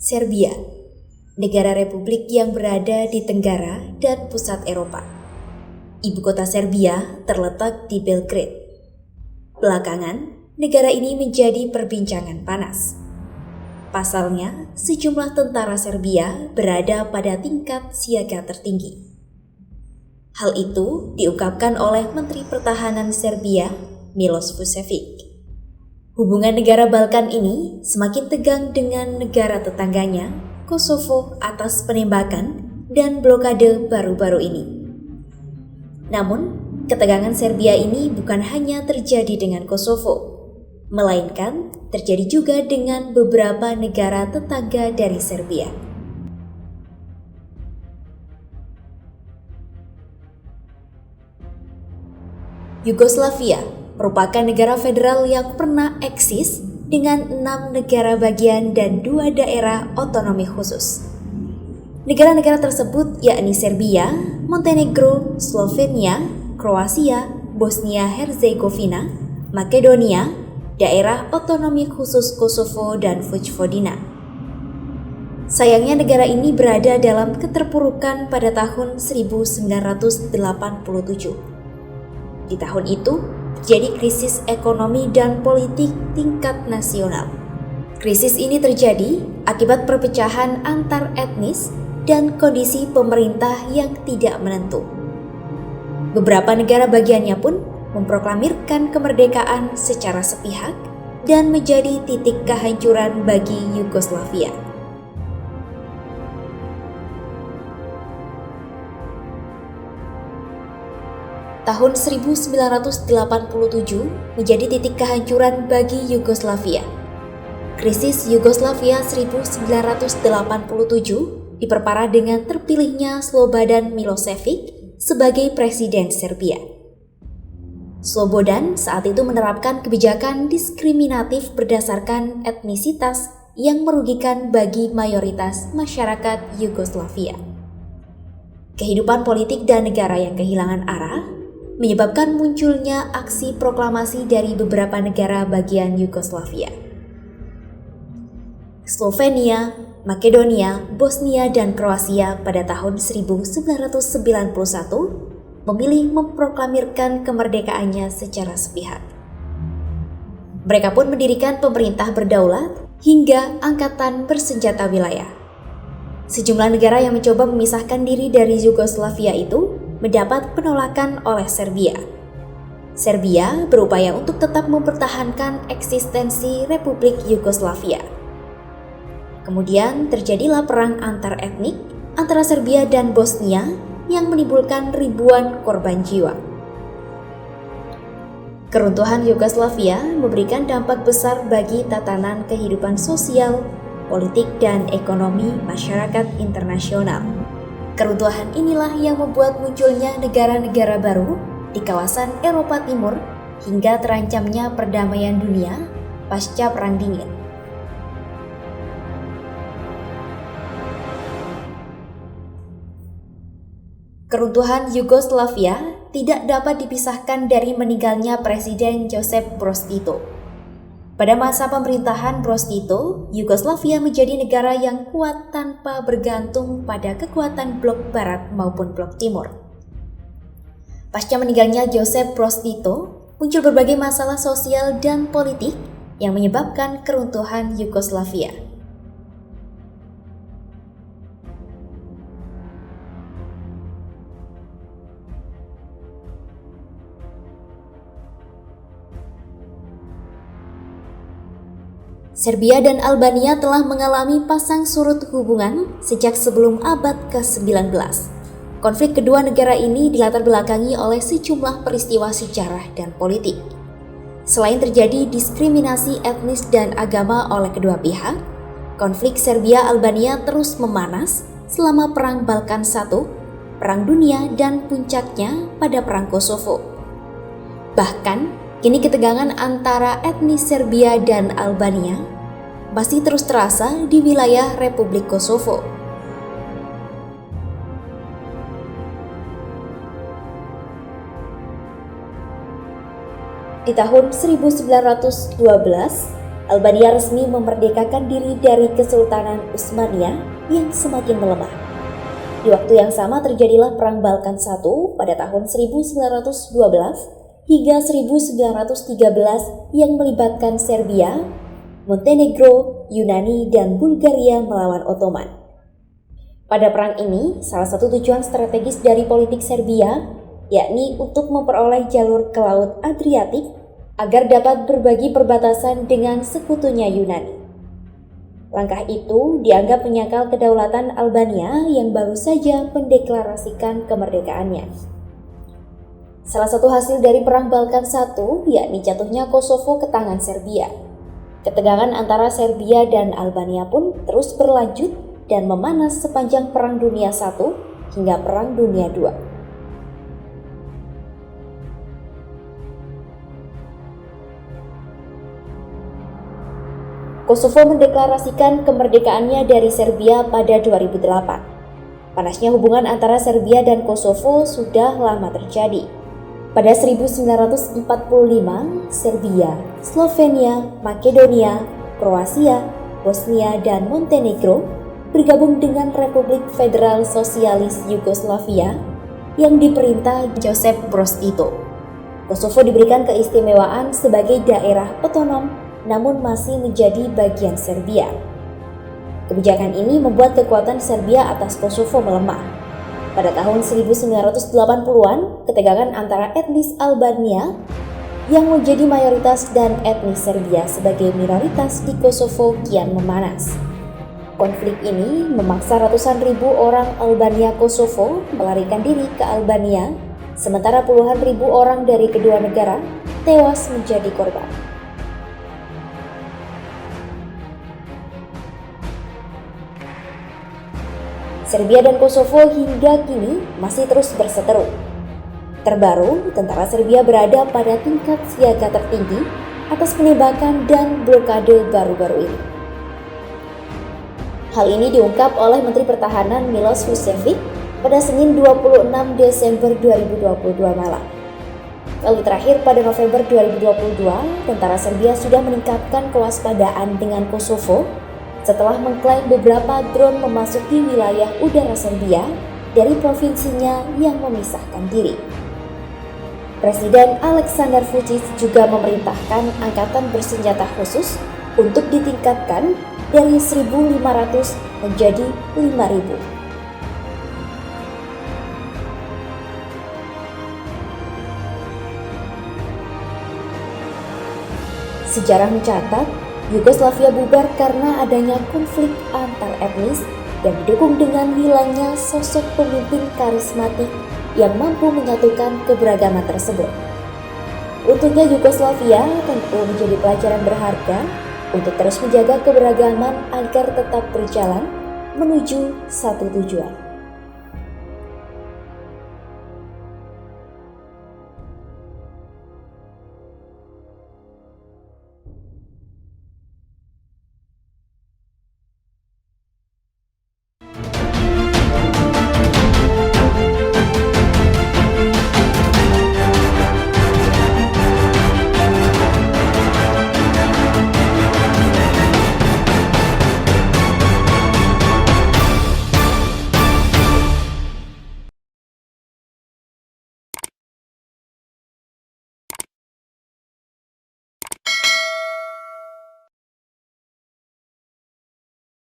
Serbia, negara republik yang berada di tenggara dan pusat Eropa. Ibu kota Serbia terletak di Belgrade. Belakangan, negara ini menjadi perbincangan panas. Pasalnya, sejumlah tentara Serbia berada pada tingkat siaga tertinggi. Hal itu diungkapkan oleh Menteri Pertahanan Serbia, Miloš Vučević. Hubungan negara Balkan ini semakin tegang dengan negara tetangganya, Kosovo, atas penembakan dan blokade baru-baru ini. Namun, ketegangan Serbia ini bukan hanya terjadi dengan Kosovo, melainkan terjadi juga dengan beberapa negara tetangga dari Serbia. Yugoslavia merupakan negara federal yang pernah eksis dengan 6 negara bagian dan 2 daerah otonomi khusus. Negara-negara tersebut yakni Serbia, Montenegro, Slovenia, Kroasia, Bosnia-Herzegovina, Makedonia, daerah otonomi khusus Kosovo dan Vojvodina. Sayangnya negara ini berada dalam keterpurukan pada tahun 1987. Di tahun itu, terjadi krisis ekonomi dan politik tingkat nasional. Krisis ini terjadi akibat perpecahan antar etnis dan kondisi pemerintah yang tidak menentu. Beberapa negara bagiannya pun memproklamirkan kemerdekaan secara sepihak dan menjadi titik kehancuran bagi Yugoslavia. Tahun 1987 menjadi titik kehancuran bagi Yugoslavia. Krisis Yugoslavia 1987 diperparah dengan terpilihnya Slobodan Milošević sebagai presiden Serbia. Slobodan saat itu menerapkan kebijakan diskriminatif berdasarkan etnisitas yang merugikan bagi mayoritas masyarakat Yugoslavia. Kehidupan politik dan negara yang kehilangan arah menyebabkan munculnya aksi proklamasi dari beberapa negara bagian Yugoslavia. Slovenia, Makedonia, Bosnia, dan Kroasia pada tahun 1991 memilih memproklamirkan kemerdekaannya secara sepihak. Mereka pun mendirikan pemerintah berdaulat hingga angkatan bersenjata wilayah. Sejumlah negara yang mencoba memisahkan diri dari Yugoslavia itu mendapat penolakan oleh Serbia. Serbia berupaya untuk tetap mempertahankan eksistensi Republik Yugoslavia. Kemudian terjadilah perang antar etnik antara Serbia dan Bosnia yang menimbulkan ribuan korban jiwa. Keruntuhan Yugoslavia memberikan dampak besar bagi tatanan kehidupan sosial, politik, dan ekonomi masyarakat internasional. Keruntuhan inilah yang membuat munculnya negara-negara baru di kawasan Eropa Timur hingga terancamnya perdamaian dunia pasca Perang Dingin. Keruntuhan Yugoslavia tidak dapat dipisahkan dari meninggalnya Presiden Josip Broz Tito. Pada masa pemerintahan Broz Tito, Yugoslavia menjadi negara yang kuat tanpa bergantung pada kekuatan blok barat maupun blok timur. Pasca meninggalnya Josip Broz Tito, muncul berbagai masalah sosial dan politik yang menyebabkan keruntuhan Yugoslavia. Serbia dan Albania telah mengalami pasang surut hubungan sejak sebelum abad ke-19. Konflik kedua negara ini dilatar belakangi oleh sejumlah peristiwa sejarah dan politik. Selain terjadi diskriminasi etnis dan agama oleh kedua pihak, konflik Serbia-Albania terus memanas selama Perang Balkan I, Perang Dunia, dan puncaknya pada Perang Kosovo. Bahkan, kini ketegangan antara etnis Serbia dan Albania masih terus terasa di wilayah Republik Kosovo. Di tahun 1912, Albania resmi memerdekakan diri dari Kesultanan Utsmania yang semakin melemah. Di waktu yang sama terjadilah Perang Balkan I pada tahun 1912 hingga 1913 yang melibatkan Serbia, Montenegro, Yunani, dan Bulgaria melawan Ottoman. Pada perang ini, salah satu tujuan strategis dari politik Serbia yakni untuk memperoleh jalur ke Laut Adriatik agar dapat berbagi perbatasan dengan sekutunya Yunani. Langkah itu dianggap menyangkal kedaulatan Albania yang baru saja mendeklarasikan kemerdekaannya. Salah satu hasil dari Perang Balkan I yakni jatuhnya Kosovo ke tangan Serbia. Ketegangan antara Serbia dan Albania pun terus berlanjut dan memanas sepanjang Perang Dunia I hingga Perang Dunia II. Kosovo mendeklarasikan kemerdekaannya dari Serbia pada 2008. Panasnya hubungan antara Serbia dan Kosovo sudah lama terjadi. Pada 1945, Serbia, Slovenia, Makedonia, Kroasia, Bosnia, dan Montenegro bergabung dengan Republik Federal Sosialis Yugoslavia yang diperintah Josip Broz Tito. Kosovo diberikan keistimewaan sebagai daerah otonom namun masih menjadi bagian Serbia. Kebijakan ini membuat kekuatan Serbia atas Kosovo melemah. Pada tahun 1980-an, ketegangan antara etnis Albania yang menjadi mayoritas dan etnis Serbia sebagai minoritas di Kosovo kian memanas. Konflik ini memaksa ratusan ribu orang Albania Kosovo melarikan diri ke Albania, sementara puluhan ribu orang dari kedua negara tewas menjadi korban. Serbia dan Kosovo hingga kini masih terus berseteru. Terbaru, tentara Serbia berada pada tingkat siaga tertinggi atas penembakan dan blokade baru-baru ini. Hal ini diungkap oleh Menteri Pertahanan Miloš Vučević pada Senin 26 Desember 2022 malam. Kali terakhir pada November 2022, tentara Serbia sudah meningkatkan kewaspadaan dengan Kosovo setelah mengklaim beberapa drone memasuki wilayah udara Serbia dari provinsinya yang memisahkan diri. Presiden Aleksandar Vučić juga memerintahkan angkatan bersenjata khusus untuk ditingkatkan dari 1.500 menjadi 5.000. Sejarah mencatat, Yugoslavia bubar karena adanya konflik antar etnis yang didukung dengan hilangnya sosok pemimpin karismatik yang mampu menyatukan keberagaman tersebut. Untungnya Yugoslavia tentu menjadi pelajaran berharga untuk terus menjaga keberagaman agar tetap berjalan menuju satu tujuan.